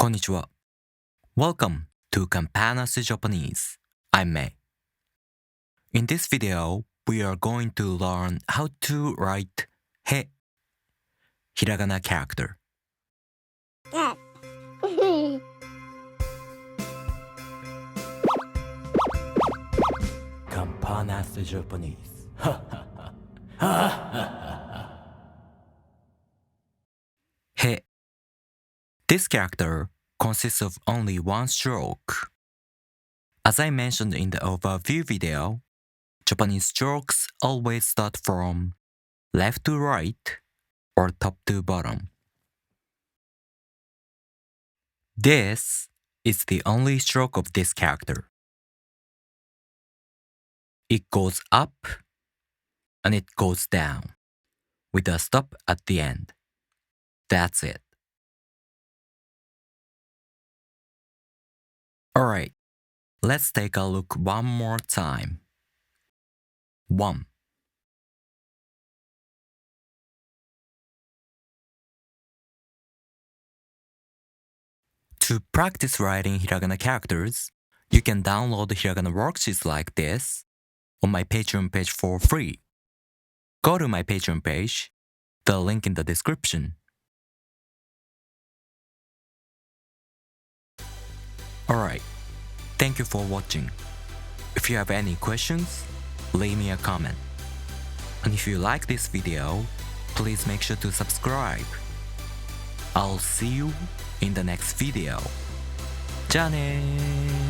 こんにちは。Welcome to Campanas Japanese. I'm Mei. In this video, we are going to learn how to write He Hiragana character. Campanas Japanese. He. This character consists of only one stroke. As I mentioned in the overview video, Japanese strokes always start from left to right or top to bottom. This is the only stroke of this character. It goes up and it goes down with a stop at the end. That's it. Alright, let's take a look one more time. 1. To practice writing hiragana characters, you can download hiragana worksheets like this on my Patreon page for free. Go to my Patreon page, the link in the description. Alright, thank you for watching. If you have any questions, leave me a comment. And if you like this video, please make sure to subscribe. I'll see you in the next video. じゃあねー。